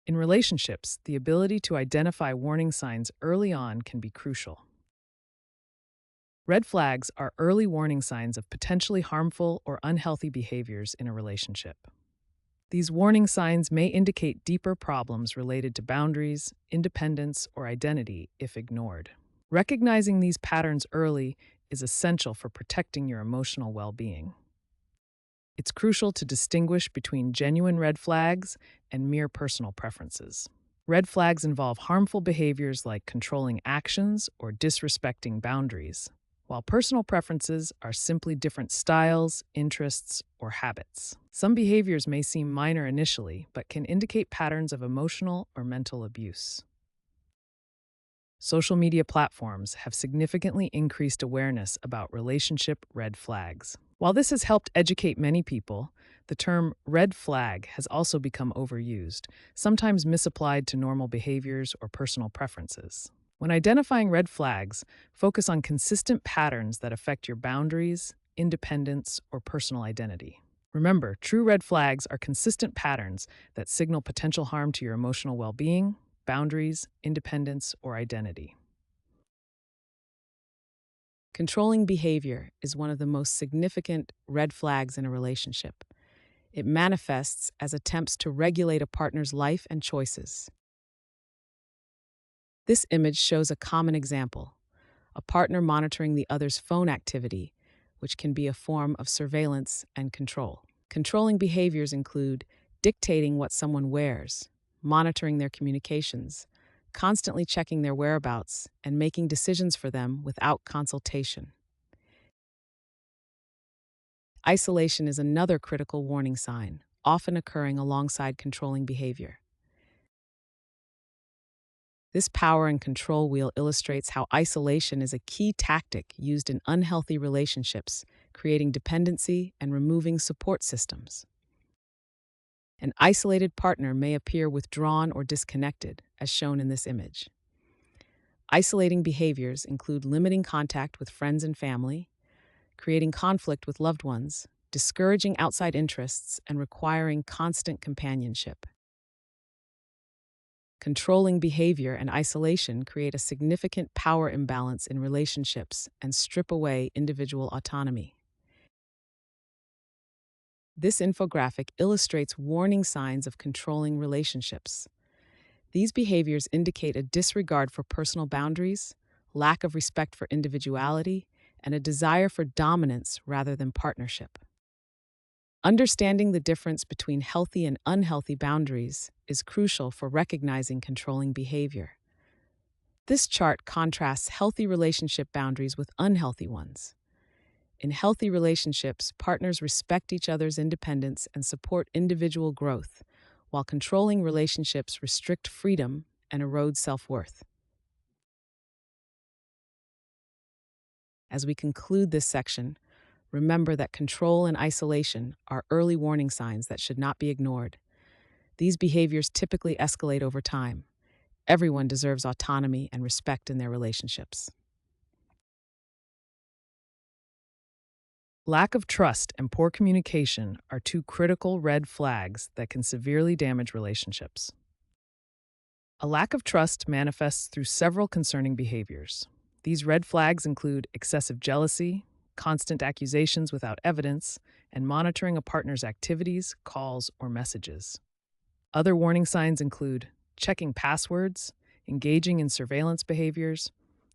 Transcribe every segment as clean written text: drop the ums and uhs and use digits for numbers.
In relationships, the ability to identify warning signs early on can be crucial. Red flags are early warning signs of potentially harmful or unhealthy behaviors in a relationship. These warning signs may indicate deeper problems related to boundaries, independence, or identity if ignored. Recognizing these patterns early is essential for protecting your emotional well being. It's crucial to distinguish between genuine red flags and mere personal preferences. Red flags involve harmful behaviors like controlling actions or disrespecting boundaries, while personal preferences are simply different styles, interests, or habits. Some behaviors may seem minor initially, but can indicate patterns of emotional or mental abuse. Social media platforms have significantly increased awareness about relationship red flags. While this has helped educate many people, the term red flag has also become overused, sometimes misapplied to normal behaviors or personal preferences. When identifying red flags, focus on consistent patterns that affect your boundaries, independence, or personal identity. Remember, true red flags are consistent patterns that signal potential harm to your emotional well being, boundaries, independence, or identity. Controlling behavior is one of the most significant red flags in a relationship. It manifests as attempts to regulate a partner's life and choices. This image shows a common example: a partner monitoring the other's phone activity, which can be a form of surveillance and control. Controlling behaviors include dictating what someone wears, monitoring their communications, constantly checking their whereabouts, and making decisions for them without consultation. Isolation is another critical warning sign, often occurring alongside controlling behavior. This power and control wheel illustrates how isolation is a key tactic used in unhealthy relationships, creating dependency and removing support systems. An isolated partner may appear withdrawn or disconnected, as shown in this image. Isolating behaviors include limiting contact with friends and family, creating conflict with loved ones, discouraging outside interests, and requiring constant companionship. Controlling behavior and isolation create a significant power imbalance in relationships and strip away individual autonomy. This infographic illustrates warning signs of controlling relationships. These behaviors indicate a disregard for personal boundaries, lack of respect for individuality, and a desire for dominance rather than partnership. Understanding the difference between healthy and unhealthy boundaries is crucial for recognizing controlling behavior. This chart contrasts healthy relationship boundaries with unhealthy ones. In healthy relationships, partners respect each other's independence and support individual growth, while controlling relationships restrict freedom and erode self-worth. As we conclude this section, remember that control and isolation are early warning signs that should not be ignored. These behaviors typically escalate over time. Everyone deserves autonomy and respect in their relationships. Lack of trust and poor communication are two critical red flags that can severely damage relationships. A lack of trust manifests through several concerning behaviors. These red flags include excessive jealousy, constant accusations without evidence, and monitoring a partner's activities, calls, or messages. Other warning signs include checking passwords, engaging in surveillance behaviors,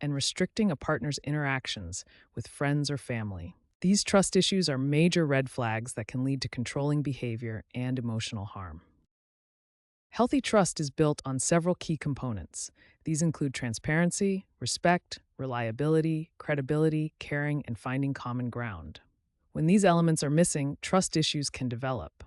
and restricting a partner's interactions with friends or family. These trust issues are major red flags that can lead to controlling behavior and emotional harm. Healthy trust is built on several key components. These include transparency, respect, reliability, credibility, caring, and finding common ground. When these elements are missing, trust issues can develop.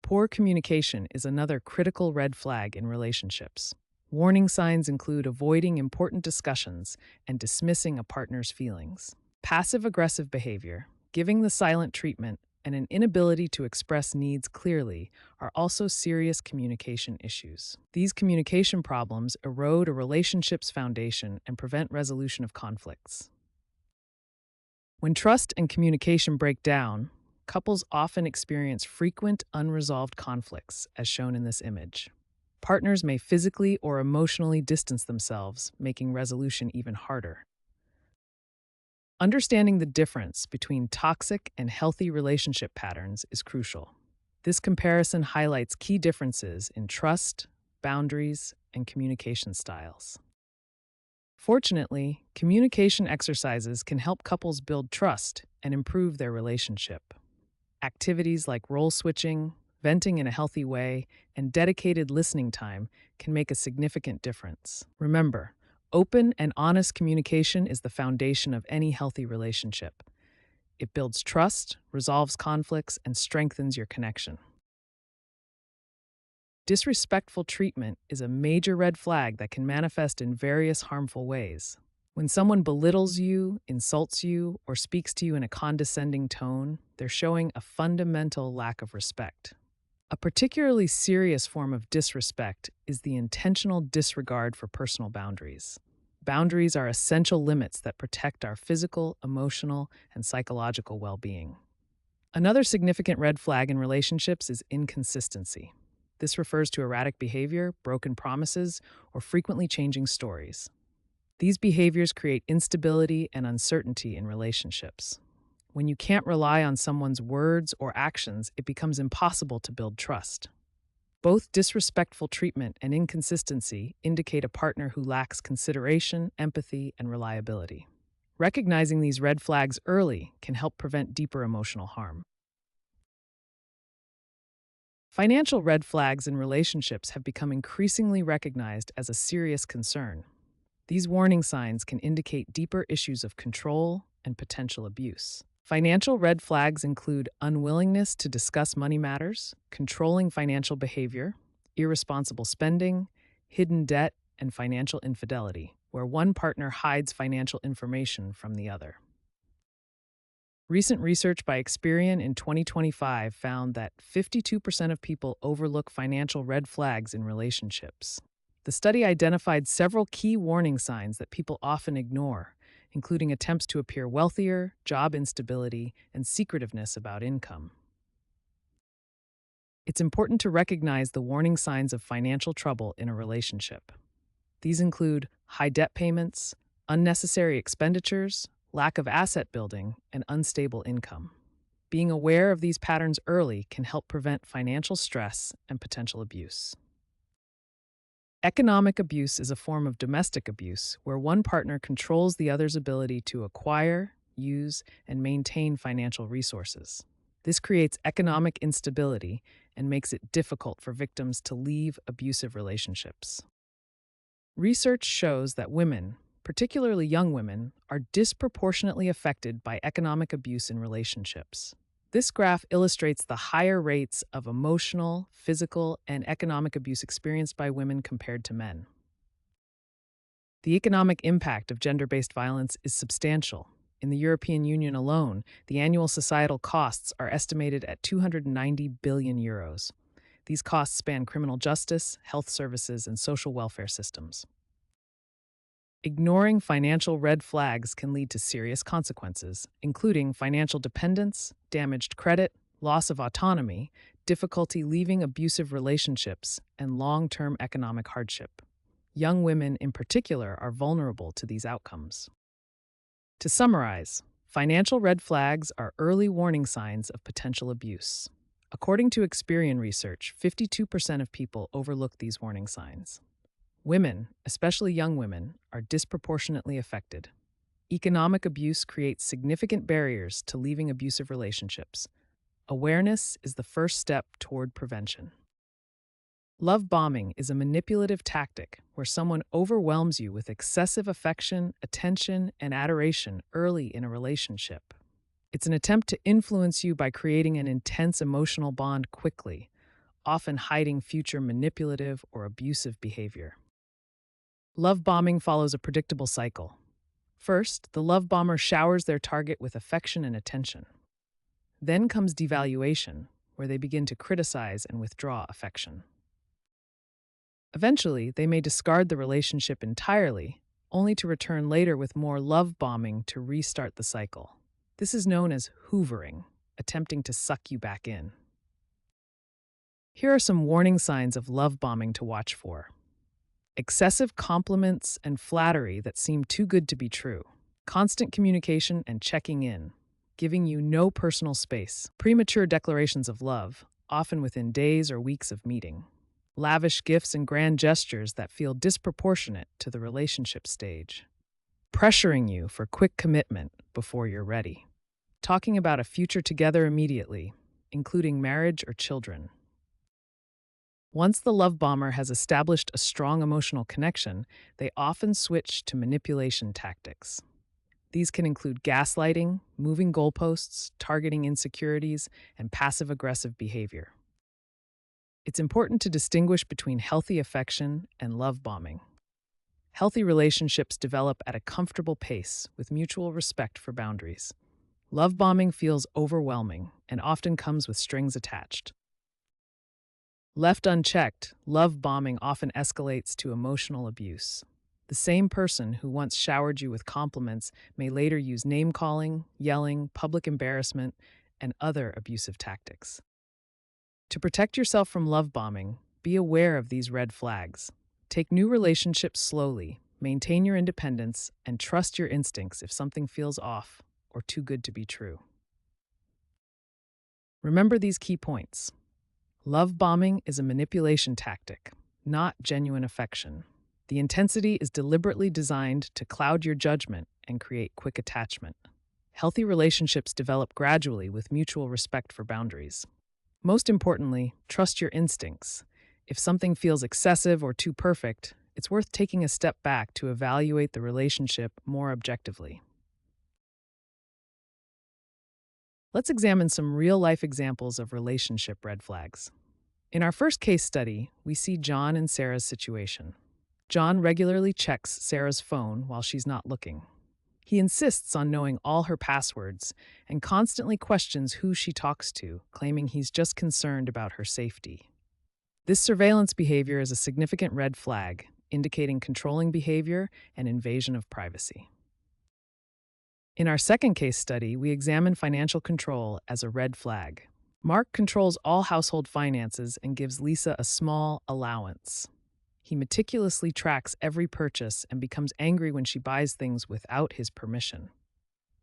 Poor communication is another critical red flag in relationships. Warning signs include avoiding important discussions and dismissing a partner's feelings. Passive-aggressive behavior, giving the silent treatment, and an inability to express needs clearly are also serious communication issues. These communication problems erode a relationship's foundation and prevent resolution of conflicts. When trust and communication break down, couples often experience frequent unresolved conflicts, as shown in this image. Partners may physically or emotionally distance themselves, making resolution even harder. Understanding the difference between toxic and healthy relationship patterns is crucial. This comparison highlights key differences in trust, boundaries, and communication styles. Fortunately, communication exercises can help couples build trust and improve their relationship. Activities like role switching, venting in a healthy way, and dedicated listening time can make a significant difference. Remember, open and honest communication is the foundation of any healthy relationship. It builds trust, resolves conflicts, and strengthens your connection. Disrespectful treatment is a major red flag that can manifest in various harmful ways. When someone belittles you, insults you, or speaks to you in a condescending tone, they're showing a fundamental lack of respect. A particularly serious form of disrespect is the intentional disregard for personal boundaries. Boundaries are essential limits that protect our physical, emotional, and psychological well-being. Another significant red flag in relationships is inconsistency. This refers to erratic behavior, broken promises, or frequently changing stories. These behaviors create instability and uncertainty in relationships. When you can't rely on someone's words or actions, it becomes impossible to build trust. Both disrespectful treatment and inconsistency indicate a partner who lacks consideration, empathy, and reliability. Recognizing these red flags early can help prevent deeper emotional harm. Financial red flags in relationships have become increasingly recognized as a serious concern. These warning signs can indicate deeper issues of control and potential abuse. Financial red flags include unwillingness to discuss money matters, controlling financial behavior, irresponsible spending, hidden debt, and financial infidelity, where one partner hides financial information from the other. Recent research by Experian in 2025 found that 52% of people overlook financial red flags in relationships. The study identified several key warning signs that people often ignore, including attempts to appear wealthier, job instability, and secretiveness about income. It's important to recognize the warning signs of financial trouble in a relationship. These include high debt payments, unnecessary expenditures, lack of asset building, and unstable income. Being aware of these patterns early can help prevent financial stress and potential abuse. Economic abuse is a form of domestic abuse where one partner controls the other's ability to acquire, use, and maintain financial resources. This creates economic instability and makes it difficult for victims to leave abusive relationships. Research shows that women, particularly young women, are disproportionately affected by economic abuse in relationships. This graph illustrates the higher rates of emotional, physical, and economic abuse experienced by women compared to men. The economic impact of gender-based violence is substantial. In the European Union alone, the annual societal costs are estimated at €290 billion. These costs span criminal justice, health services, and social welfare systems. Ignoring financial red flags can lead to serious consequences, including financial dependence, damaged credit, loss of autonomy, difficulty leaving abusive relationships, and long-term economic hardship. Young women, in particular, are vulnerable to these outcomes. To summarize, financial red flags are early warning signs of potential abuse. According to Experian research, 52% of people overlook these warning signs. Women, especially young women, are disproportionately affected. Economic abuse creates significant barriers to leaving abusive relationships. Awareness is the first step toward prevention. Love bombing is a manipulative tactic where someone overwhelms you with excessive affection, attention, and adoration early in a relationship. It's an attempt to influence you by creating an intense emotional bond quickly, often hiding future manipulative or abusive behavior. Love bombing follows a predictable cycle. First, the love bomber showers their target with affection and attention. Then comes devaluation, where they begin to criticize and withdraw affection. Eventually, they may discard the relationship entirely, only to return later with more love bombing to restart the cycle. This is known as hoovering, attempting to suck you back in. Here are some warning signs of love bombing to watch for. Excessive compliments and flattery that seem too good to be true. Constant communication and checking in, giving you no personal space. Premature declarations of love, often within days or weeks of meeting. Lavish gifts and grand gestures that feel disproportionate to the relationship stage. Pressuring you for quick commitment before you're ready. Talking about a future together immediately, including marriage or children. Once the love bomber has established a strong emotional connection, they often switch to manipulation tactics. These can include gaslighting, moving goalposts, targeting insecurities, and passive-aggressive behavior. It's important to distinguish between healthy affection and love bombing. Healthy relationships develop at a comfortable pace with mutual respect for boundaries. Love bombing feels overwhelming and often comes with strings attached. Left unchecked, love bombing often escalates to emotional abuse. The same person who once showered you with compliments may later use name-calling, yelling, public embarrassment, and other abusive tactics. To protect yourself from love bombing, be aware of these red flags. Take new relationships slowly, maintain your independence, and trust your instincts if something feels off or too good to be true. Remember these key points. Love bombing is a manipulation tactic, not genuine affection. The intensity is deliberately designed to cloud your judgment and create quick attachment. Healthy relationships develop gradually with mutual respect for boundaries. Most importantly, trust your instincts. If something feels excessive or too perfect, it's worth taking a step back to evaluate the relationship more objectively. Let's examine some real-life examples of relationship red flags. In our first case study, we see John and Sarah's situation. John regularly checks Sarah's phone while she's not looking. He insists on knowing all her passwords and constantly questions who she talks to, claiming he's just concerned about her safety. This surveillance behavior is a significant red flag, indicating controlling behavior and invasion of privacy. In our second case study, we examine financial control as a red flag. Mark controls all household finances and gives Lisa a small allowance. He meticulously tracks every purchase and becomes angry when she buys things without his permission.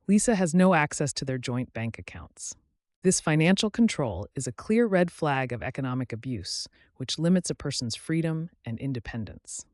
Lisa has no access to their joint bank accounts. This financial control is a clear red flag of economic abuse, which limits a person's freedom and independence.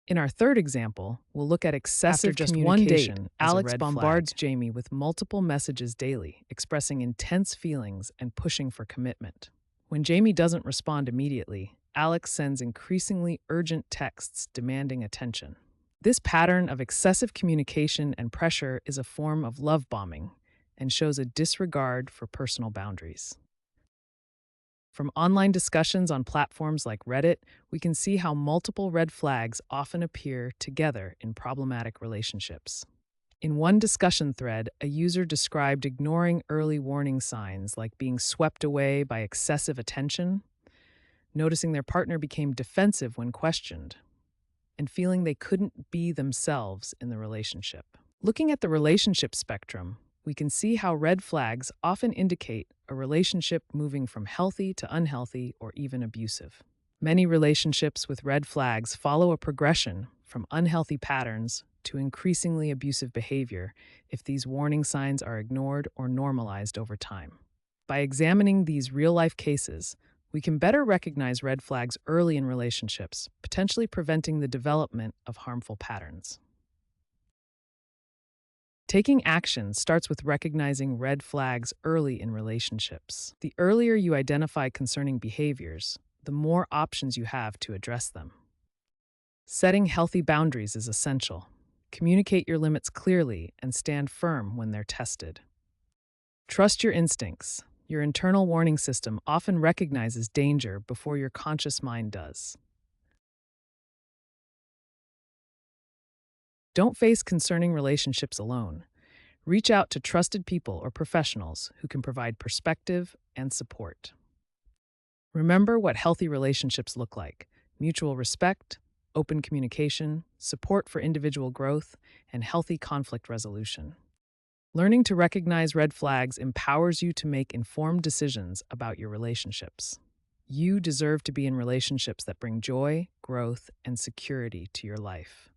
In our third example, we'll look at excessive communication. One date, Alex bombards Jamie with multiple messages daily, expressing intense feelings and pushing for commitment. When Jamie doesn't respond immediately, Alex sends increasingly urgent texts demanding attention. This pattern of excessive communication and pressure is a form of love bombing and shows a disregard for personal boundaries. From online discussions on platforms like Reddit, we can see how multiple red flags often appear together in problematic relationships. In one discussion thread, a user described ignoring early warning signs like being swept away by excessive attention, noticing their partner became defensive when questioned, and feeling they couldn't be themselves in the relationship. Looking at the relationship spectrum, we can see how red flags often indicate a relationship moving from healthy to unhealthy or even abusive. Many relationships with red flags follow a progression from unhealthy patterns to increasingly abusive behavior if these warning signs are ignored or normalized over time. By examining these real-life cases, we can better recognize red flags early in relationships, potentially preventing the development of harmful patterns. Taking action starts with recognizing red flags early in relationships. The earlier you identify concerning behaviors, the more options you have to address them. Setting healthy boundaries is essential. Communicate your limits clearly and stand firm when they're tested. Trust your instincts. Your internal warning system often recognizes danger before your conscious mind does. Don't face concerning relationships alone. Reach out to trusted people or professionals who can provide perspective and support. Remember what healthy relationships look like: mutual respect, open communication, support for individual growth, and healthy conflict resolution. Learning to recognize red flags empowers you to make informed decisions about your relationships. You deserve to be in relationships that bring joy, growth, and security to your life.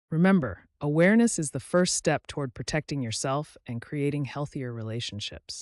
Remember, awareness is the first step toward protecting yourself and creating healthier relationships.